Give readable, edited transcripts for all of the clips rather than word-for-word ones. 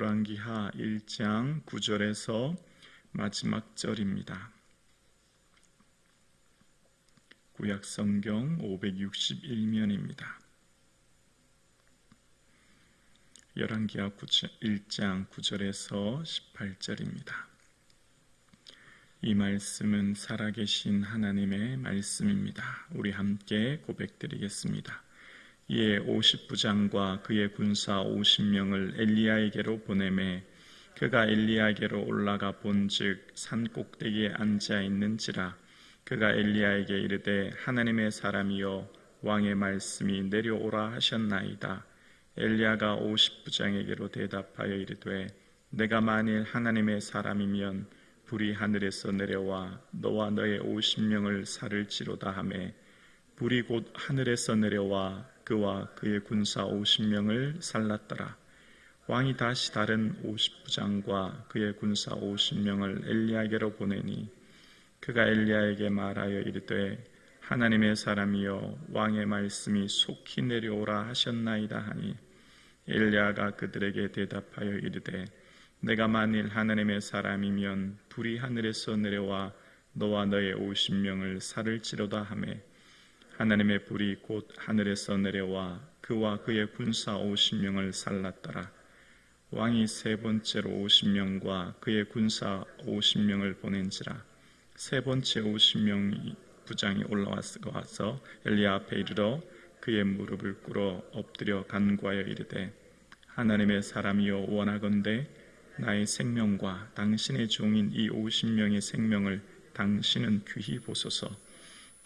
열왕기하 1장 9절에서 마지막 절입니다. 구약성경 561면입니다. 열왕기하 1장 9절에서 18절입니다. 이 말씀은 살아계신 하나님의 말씀입니다. 우리 함께 고백드리겠습니다. 이에 50부장과 그의 군사 50명을 엘리야에게로 보내매 그가 엘리야에게로 올라가 본즉 산 꼭대기에 앉아 있는지라. 그가 엘리야에게 이르되 하나님의 사람이여 왕의 말씀이 내려오라 하셨나이다. 엘리야가 50부장에게로 대답하여 이르되 내가 만일 하나님의 사람이면 불이 하늘에서 내려와 너와 너의 50명을 살을지로다 하매 불이 곧 하늘에서 내려와 그와 그의 군사 50명을 살랐더라. 왕이 다시 다른 50부장과 그의 군사 50명을 엘리야에게로 보내니 그가 엘리야에게 말하여 이르되 하나님의 사람이여 왕의 말씀이 속히 내려오라 하셨나이다 하니 엘리야가 그들에게 대답하여 이르되 내가 만일 하나님의 사람이면 불이 하늘에서 내려와 너와 너의 50명을 살을지로다 하매 하나님의 불이 곧 하늘에서 내려와 그와 그의 군사 50명을 살랐더라. 왕이 세 번째로 50명과 그의 군사 50명을 보낸지라. 세 번째 50명 부장이 올라와서 엘리야 앞에 이르러 그의 무릎을 꿇어 엎드려 간구하여 이르되 하나님의 사람이여 원하건대 나의 생명과 당신의 종인 이 50명의 생명을 당신은 귀히 보소서.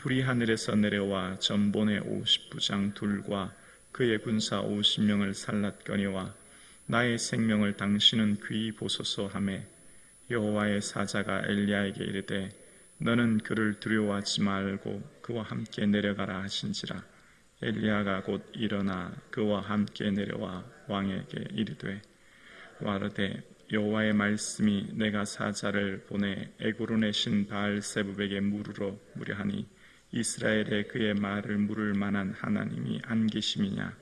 불이 하늘에서 내려와 전본의 50부장 둘과 그의 군사 50명을 살랐거니와 나의 생명을 당신은 귀히 보소서 하매 여호와의 사자가 엘리야에게 이르되 너는 그를 두려워하지 말고 그와 함께 내려가라 하신지라. 엘리야가 곧 일어나 그와 함께 내려와 왕에게 이르되 와르되 여호와의 말씀이 내가 사자를 보내 에그론의 신 바알세불에게 물으러 무려하니 이스라엘에 그의 말을 물을 만한 하나님이 안 계심이냐.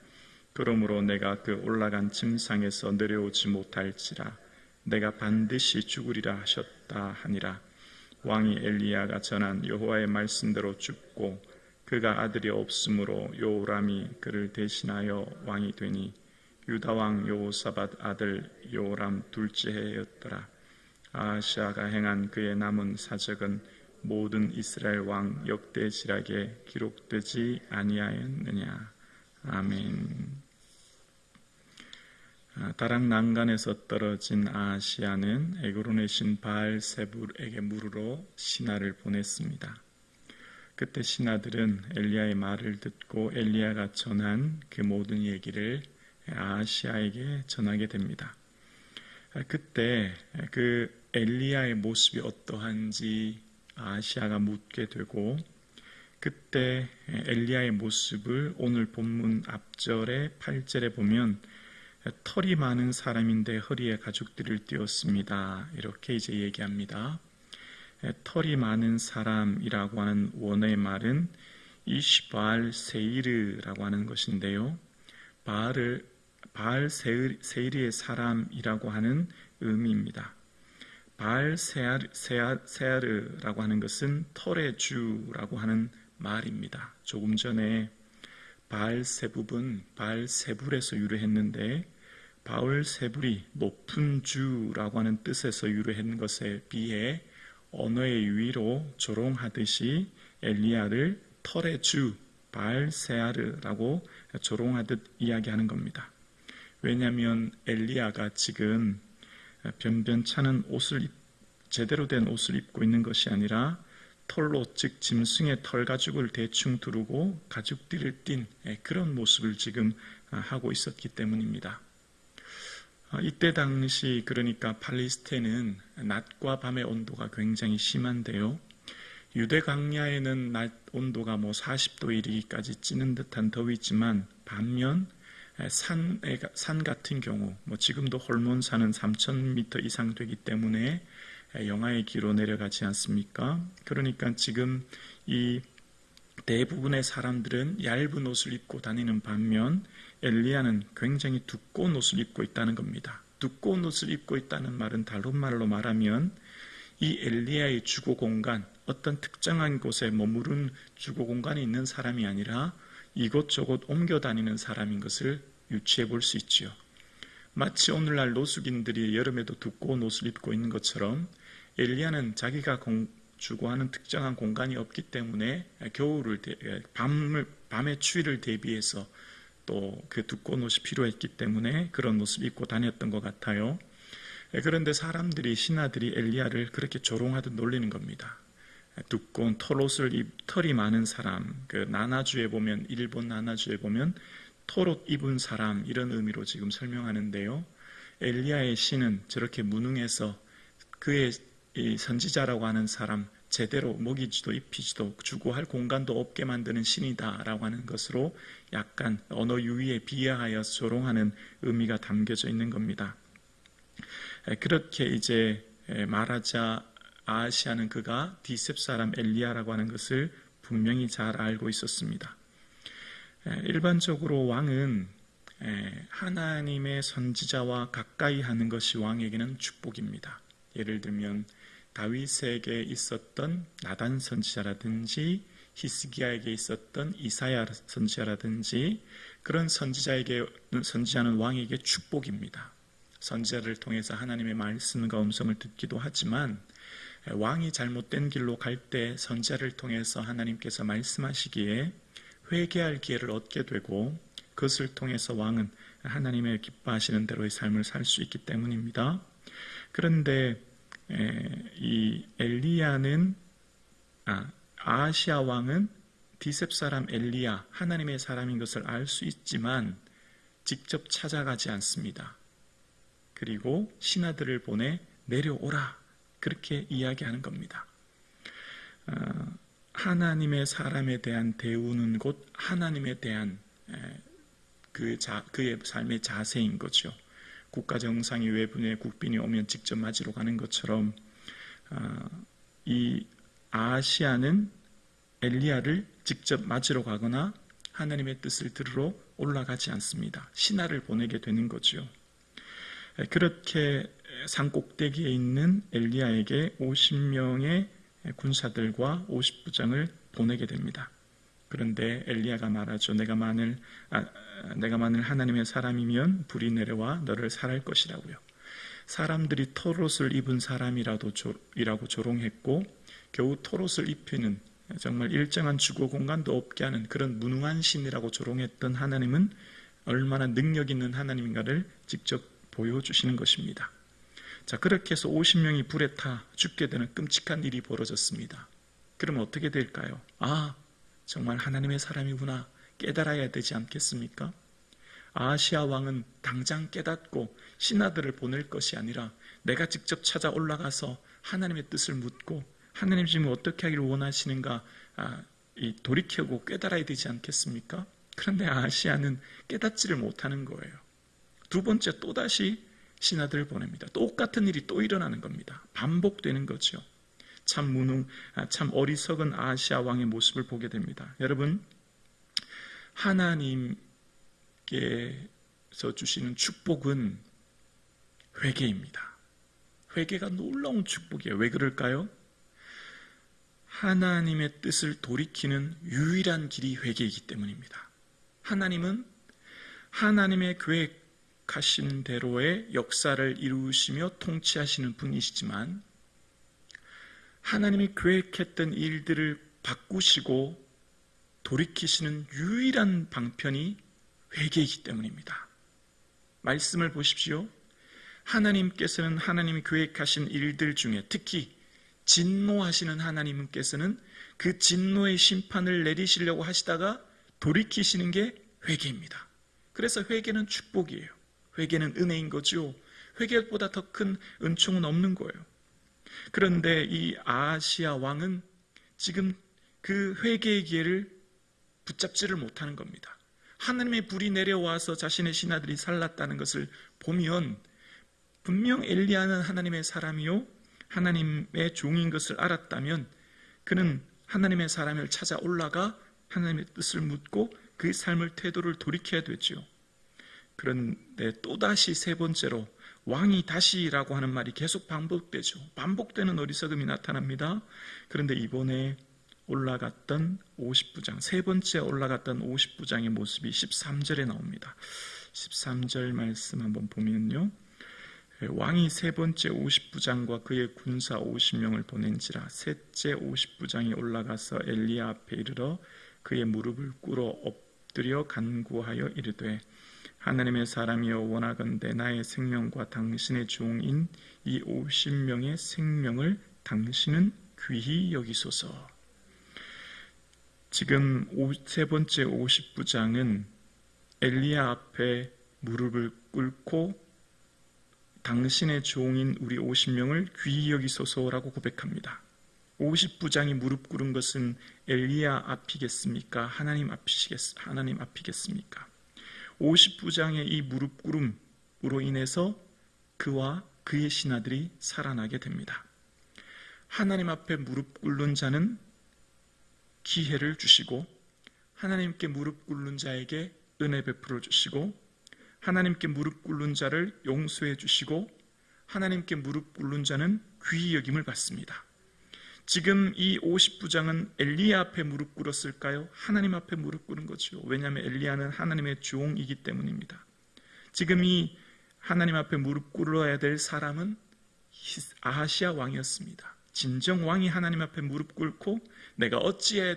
그러므로 내가 그 올라간 침상에서 내려오지 못할지라. 내가 반드시 죽으리라 하셨다 하니라. 왕이 엘리야가 전한 여호와의 말씀대로 죽고 그가 아들이 없으므로 요람이 그를 대신하여 왕이 되니 유다왕 여호사밧 아들 요람 둘째 해였더라. 아하시아가 행한 그의 남은 사적은 모든 이스라엘 왕 역대지락에 기록되지 아니하였느냐. 아멘. 다락 난간에서 떨어진 아하시아는 에그론의 신 바알세불에게 물으러 신하를 보냈습니다. 그때 신하들은 엘리야의 말을 듣고 엘리야가 전한 그 모든 얘기를 아하시아에게 전하게 됩니다. 그때 그 엘리야의 모습이 어떠한지 아하시아가 묻게 되고 그때 엘리야의 모습을 오늘 본문 앞절의 8절에 보면 털이 많은 사람인데 허리에 가죽들을 띄웠습니다. 이렇게 이제 얘기합니다. 털이 많은 사람이라고 하는 원어의 말은 이시바알 세이르라고 하는 것인데요. 바알 세이르의 사람이라고 하는 의미입니다. 바알 세아르라고 하는 것은 털의 주라고 하는 말입니다. 조금 전에 바알세불은 바알세불에서 유래했는데 바알세불이 높은 주라고 하는 뜻에서 유래한 것에 비해 언어의 유의로 조롱하듯이 엘리야를 털의 주 바알세아르라고 조롱하듯 이야기하는 겁니다. 왜냐하면 엘리야가 지금 변변찮은 옷을 제대로 된 옷을 입고 있는 것이 아니라 털로 즉 짐승의 털 가죽을 대충 두르고 가죽띠를 띤 그런 모습을 지금 하고 있었기 때문입니다. 이때 당시 그러니까 팔레스타인은 낮과 밤의 온도가 굉장히 심한데요. 유대 광야에는 낮 온도가 40도 이르기까지 찌는 듯한 더위지만 반면 산 같은 경우 지금도 홀몬산은 3,000m 이상 되기 때문에 영하의 기로 내려가지 않습니까? 그러니까 지금 이 대부분의 사람들은 얇은 옷을 입고 다니는 반면 엘리야는 굉장히 두꺼운 옷을 입고 있다는 겁니다. 두꺼운 옷을 입고 있다는 말은 다른 말로 말하면 이 엘리야의 주거 공간, 어떤 특정한 곳에 머무른 주거 공간이 있는 사람이 아니라 이곳저곳 옮겨 다니는 사람인 것을 유추해 볼 수 있지요. 마치 오늘날 노숙인들이 여름에도 두꺼운 옷을 입고 있는 것처럼 엘리야는 자기가 주거하는 특정한 공간이 없기 때문에 밤의 추위를 대비해서 또 그 두꺼운 옷이 필요했기 때문에 그런 옷을 입고 다녔던 것 같아요. 그런데 신하들이 엘리야를 그렇게 조롱하듯 놀리는 겁니다. 두꺼운 털이 많은 사람, 일본 나나주에 보면 털옷 입은 사람, 이런 의미로 지금 설명하는데요. 엘리야의 신은 저렇게 무능해서 그의 선지자라고 하는 사람 제대로 먹이지도 입히지도 주고 할 공간도 없게 만드는 신이다라고 하는 것으로 약간 언어 유희에 비하하여 조롱하는 의미가 담겨져 있는 겁니다. 그렇게 이제 말하자 아하시아는 그가 디셉 사람 엘리야라고 하는 것을 분명히 잘 알고 있었습니다. 일반적으로 왕은 하나님의 선지자와 가까이 하는 것이 왕에게는 축복입니다. 예를 들면 다윗에게 있었던 나단 선지자라든지 히스기야에게 있었던 이사야 선지자라든지 그런 선지자는 왕에게 축복입니다. 선지자를 통해서 하나님의 말씀과 음성을 듣기도 하지만 왕이 잘못된 길로 갈 때 선지자를 통해서 하나님께서 말씀하시기에 회개할 기회를 얻게 되고 그것을 통해서 왕은 하나님의 기뻐하시는 대로의 삶을 살 수 있기 때문입니다. 그런데 이 아하시아 왕은 디셉 사람 엘리야, 하나님의 사람인 것을 알 수 있지만 직접 찾아가지 않습니다. 그리고 신하들을 보내 내려오라, 그렇게 이야기하는 겁니다. 하나님의 사람에 대한 대우는 곧 하나님에 대한 그의 삶의 자세인 거죠. 국가 정상이 외분의 국빈이 오면 직접 맞으러 가는 것처럼 이 아하시아는 엘리야를 직접 맞으러 가거나 하나님의 뜻을 들으러 올라가지 않습니다. 신하를 보내게 되는 거죠. 그렇게 산꼭대기에 있는 엘리야에게 50명의 군사들과 50부장을 보내게 됩니다. 그런데 엘리야가 말하죠. 내가 만일 하나님의 사람이면 불이 내려와 너를 살할 것이라고요. 사람들이 털옷을 입은 사람이라고 조롱했고 겨우 털옷을 입히는 정말 일정한 주거 공간도 없게 하는 그런 무능한 신이라고 조롱했던 하나님은 얼마나 능력 있는 하나님인가를 직접 보여주시는 것입니다. 자, 그렇게 해서 50명이 불에 타 죽게 되는 끔찍한 일이 벌어졌습니다. 그러면 어떻게 될까요? 정말 하나님의 사람이구나 깨달아야 되지 않겠습니까? 아하시아 왕은 당장 깨닫고 신하들을 보낼 것이 아니라 내가 직접 찾아 올라가서 하나님의 뜻을 묻고 하나님 지금 어떻게 하기를 원하시는가 돌이켜고 깨달아야 되지 않겠습니까? 그런데 아하시아는 깨닫지를 못하는 거예요. 두 번째 또다시 신하들을 보냅니다. 똑같은 일이 또 일어나는 겁니다. 반복되는 거죠. 참 어리석은 아하시아 왕의 모습을 보게 됩니다. 여러분, 하나님께서 주시는 축복은 회개입니다. 회개가 놀라운 축복이에요. 왜 그럴까요? 하나님의 뜻을 돌이키는 유일한 길이 회개이기 때문입니다. 하나님은 하나님의 계획하신 대로의 역사를 이루시며 통치하시는 분이시지만 하나님이 계획했던 일들을 바꾸시고 돌이키시는 유일한 방편이 회개이기 때문입니다. 말씀을 보십시오. 하나님께서는 하나님이 계획하신 일들 중에 특히 진노하시는 하나님께서는 그 진노의 심판을 내리시려고 하시다가 돌이키시는 게 회개입니다. 그래서 회개는 축복이에요. 회개는 은혜인 거죠. 회개보다 더 큰 은총은 없는 거예요. 그런데 이 아하시아 왕은 지금 그 회개의 기회를 붙잡지를 못하는 겁니다. 하나님의 불이 내려와서 자신의 신하들이 살랐다는 것을 보면 분명 엘리야는 하나님의 사람이요 하나님의 종인 것을 알았다면 그는 하나님의 사람을 찾아 올라가 하나님의 뜻을 묻고 그 삶을 태도를 돌이켜야 되죠. 그런데 또다시 세 번째로 왕이 다시라고 하는 말이 계속 반복되죠. 반복되는 어리석음이 나타납니다. 그런데 이번에 올라갔던 50부장, 세 번째 올라갔던 50부장의 모습이 13절에 나옵니다. 13절 말씀 한번 보면요. 왕이 세 번째 50부장과 그의 군사 50명을 보낸지라 셋째 50부장이 올라가서 엘리야 앞에 이르러 그의 무릎을 꿇어 엎드려 간구하여 이르되 하나님의 사람이여 원하건대 나의 생명과 당신의 종인 이 50명의 생명을 당신은 귀히 여기소서. 지금 세 번째 50부장은 엘리야 앞에 무릎을 꿇고 당신의 종인 우리 50명을 귀히 여기소서라고 고백합니다. 50부장이 무릎 꿇은 것은 엘리야 앞이겠습니까? 하나님 앞이겠습니까? 50부장의 이 무릎 꿇음으로 인해서 그와 그의 신하들이 살아나게 됩니다. 하나님 앞에 무릎 꿇는 자는 기회를 주시고 하나님께 무릎 꿇는 자에게 은혜 베풀어 주시고 하나님께 무릎 꿇는 자를 용서해 주시고 하나님께 무릎 꿇는 자는 귀히 여김을 받습니다. 지금 이 50부장은 엘리야 앞에 무릎 꿇었을까요? 하나님 앞에 무릎 꿇은 거죠. 왜냐하면 엘리야는 하나님의 종이기 때문입니다. 지금 이 하나님 앞에 무릎 꿇어야 될 사람은 아하시야 왕이었습니다. 진정 왕이 하나님 앞에 무릎 꿇고 내가 어찌해야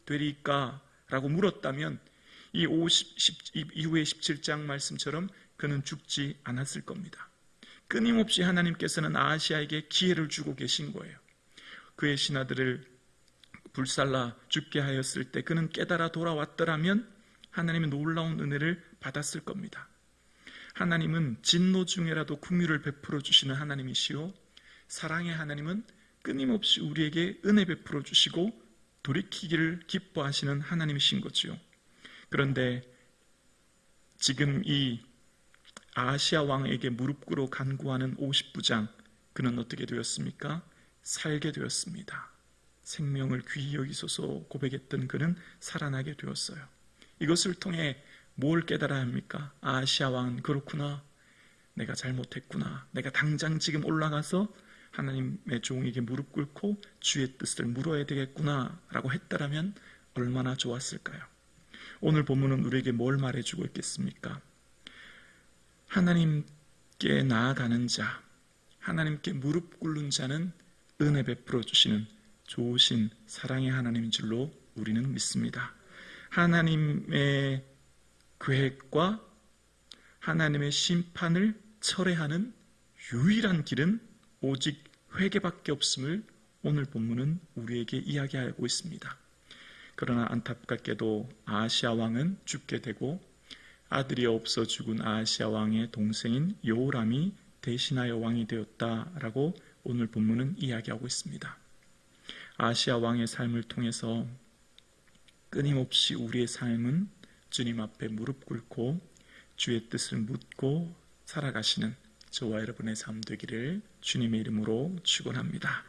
되리까? 라고 물었다면 이 이후의 17장 말씀처럼 그는 죽지 않았을 겁니다. 끊임없이 하나님께서는 아하시야에게 기회를 주고 계신 거예요. 그의 신하들을 불살라 죽게 하였을 때 그는 깨달아 돌아왔더라면 하나님의 놀라운 은혜를 받았을 겁니다. 하나님은 진노 중에라도 긍휼을 베풀어 주시는 하나님이시요 사랑의 하나님은 끊임없이 우리에게 은혜 베풀어 주시고 돌이키기를 기뻐하시는 하나님이신 거지요. 그런데 지금 이 아하시야 왕에게 무릎 꿇어 간구하는 50부장, 그는 어떻게 되었습니까? 살게 되었습니다. 생명을 귀히 여기소서 고백했던 그는 살아나게 되었어요. 이것을 통해 뭘 깨달아야 합니까? 아하시야 왕은 그렇구나, 내가 잘못했구나, 내가 당장 지금 올라가서 하나님의 종에게 무릎 꿇고 주의 뜻을 물어야 되겠구나 라고 했다라면 얼마나 좋았을까요? 오늘 본문은 우리에게 뭘 말해주고 있겠습니까? 하나님께 나아가는 자, 하나님께 무릎 꿇는 자는 은혜 베풀어 주시는 좋으신 사랑의 하나님인 줄로 우리는 믿습니다. 하나님의 계획과 하나님의 심판을 철회하는 유일한 길은 오직 회개밖에 없음을 오늘 본문은 우리에게 이야기하고 있습니다. 그러나 안타깝게도 아하시야 왕은 죽게 되고 아들이 없어 죽은 아하시야 왕의 동생인 여호람이 대신하여 왕이 되었다라고 오늘 본문은 이야기하고 있습니다. 아하시야 왕의 삶을 통해서 끊임없이 우리의 삶은 주님 앞에 무릎 꿇고 주의 뜻을 묻고 살아가시는 저와 여러분의 삶 되기를 주님의 이름으로 축원합니다.